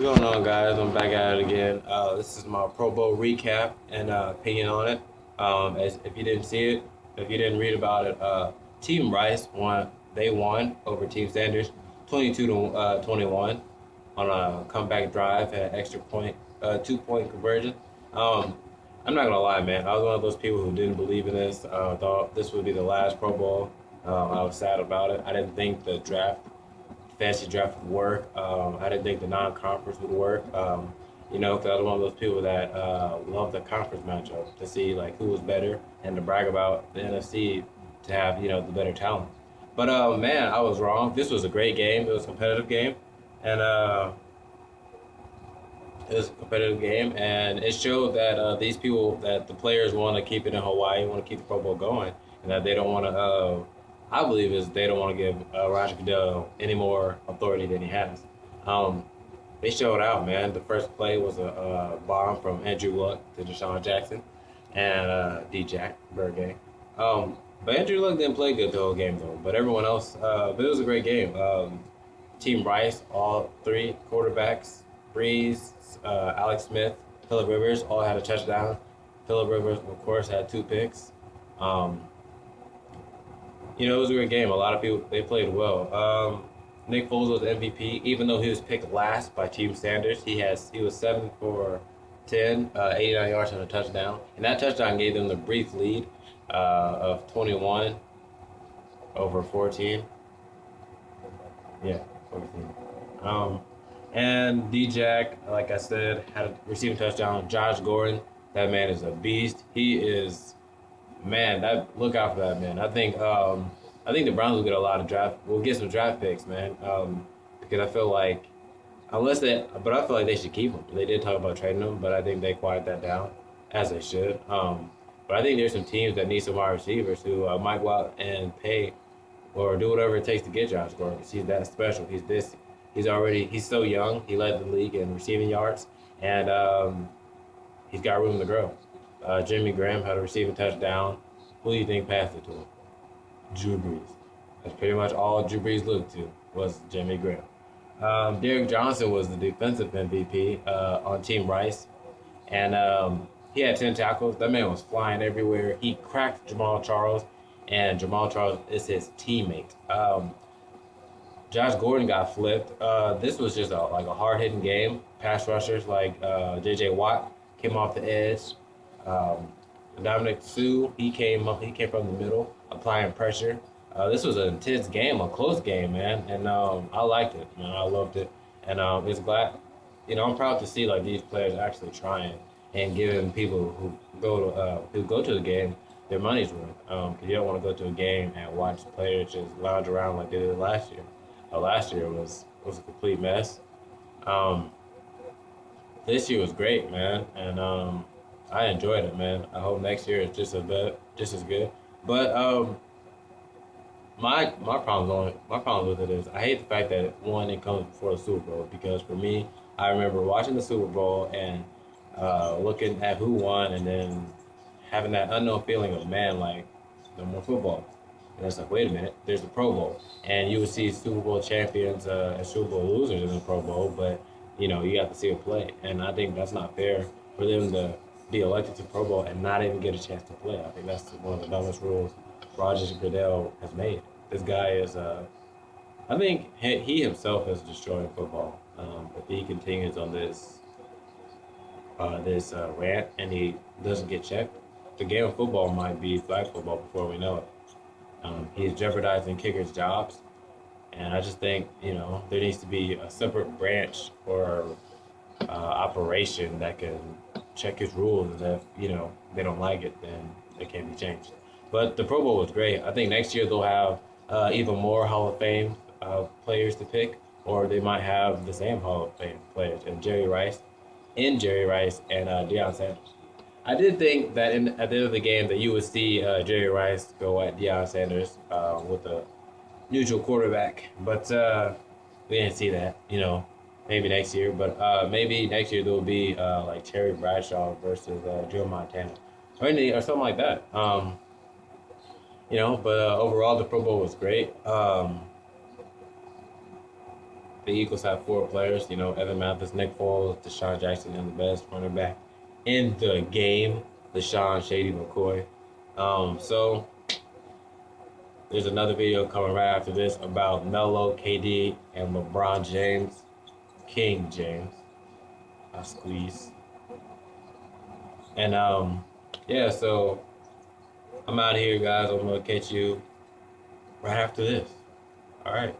What's going on, guys? I'm back at it again. This is my Pro Bowl recap and opinion on it. As if you didn't see it, if you didn't read about it, Team Rice won. They won over Team Sanders, 22 to 21, on a comeback drive and an extra point, 2-point conversion. Um, I'm not gonna lie, man. I was one of those people who didn't believe in this. Thought this would be the last Pro Bowl. I was sad about it. I didn't think the fantasy draft would work. I didn't think the non-conference would work. Because I was one of those people that love the conference matchup to see like who was better and to brag about the NFC to have the better talent. But man, I was wrong. This was a great game. It was a competitive game, and it showed that these people, that the players want to keep it in Hawaii, want to keep the Pro Bowl going, and that they don't want to. I believe is they don't want to give Roger Goodell any more authority than he has. Um, they showed out, man. The first play was a bomb from Andrew Luck to Deshaun Jackson and D-Jack Burgay. But Andrew Luck didn't play good the whole game though. But everyone else, but it was a great game. Team Rice, all three quarterbacks, Breeze, Alex Smith, Phillip Rivers, all had a touchdown. Phillip Rivers, of course, had 2 picks. Um, it was a great game. A lot of people they played well. Nick Foles was MVP, even though he was picked last by Team Sanders. He was 7 for 10, 89 yards and a touchdown, and that touchdown gave them the brief lead of 21 over 14. Yeah, 14. And D-Jack, like I said, had a receiving touchdown. Josh Gordon, that man is a beast. He is, man. That look out for that man. I think the Browns will get a lot of draft. Will get some draft picks, man. Because I feel like but I feel like they should keep him. They did talk about trading him, but I think they quiet that down as they should. But I think there's some teams that need some wide receivers who might go out and pay or do whatever it takes to get Josh Gordon because he's that special. He's so young. He led the league in receiving yards, and he's got room to grow. Jimmy Graham had a receiving touchdown. Who do you think passed it to him? Drew Brees. That's pretty much all Drew Brees looked to was Jimmy Graham. Derek Johnson was the defensive MVP on Team Rice, and he had 10 tackles. That man was flying everywhere. He cracked Jamal Charles, and Jamal Charles is his teammate. Josh Gordon got flipped. This was just like a hard-hitting game. Pass rushers like J.J. Watt came off the edge. Dominic Sue, he came up. He came from the middle, applying pressure. This was an intense game, a close game, man, and I liked it. Man, I loved it, and it's glad. I'm proud to see like these players actually trying and giving people who go to the game their money's worth. Because you don't want to go to a game and watch players just lounge around like they did last year. Last year was a complete mess. Um, this year was great, man, and I enjoyed it, man. I hope next year is just as good. But my problem with it is I hate the fact that one it comes before the Super Bowl because for me I remember watching the Super Bowl and looking at who won and then having that unknown feeling of man like no more football. And it's like wait a minute, there's the Pro Bowl and you would see Super Bowl champions and Super Bowl losers in the Pro Bowl, but you got to see it play and I think that's not fair for them to be elected to Pro Bowl and not even get a chance to play. I think that's one of the dumbest rules Rogers and Goodell has made. This guy is, I think he himself is destroying football. If he continues on this rant and he doesn't get checked, the game of football might be flag football before we know it. He's jeopardizing kickers' jobs, and I just think there needs to be a separate branch or operation that can check his rules, and if they don't like it, then it can't be changed. But the Pro Bowl was great. I think next year they'll have even more Hall of Fame players to pick, or they might have the same Hall of Fame players and Jerry Rice and Deion Sanders. I did think that at the end of the game that you would see Jerry Rice go at Deion Sanders with a neutral quarterback, but we didn't see that. Maybe next year, but maybe next year there will be like Terry Bradshaw versus Joe Montana, or something like that. But overall the Pro Bowl was great. The Eagles have 4 players. You know, Evan Mathis, Nick Foles, Deshaun Jackson, and the best running back in the game, LaShawn Shady McCoy. So there's another video coming right after this about Melo, KD, and LeBron James, King James. I squeeze. And yeah, so I'm out here, guys. I'm gonna catch you right after this. All right.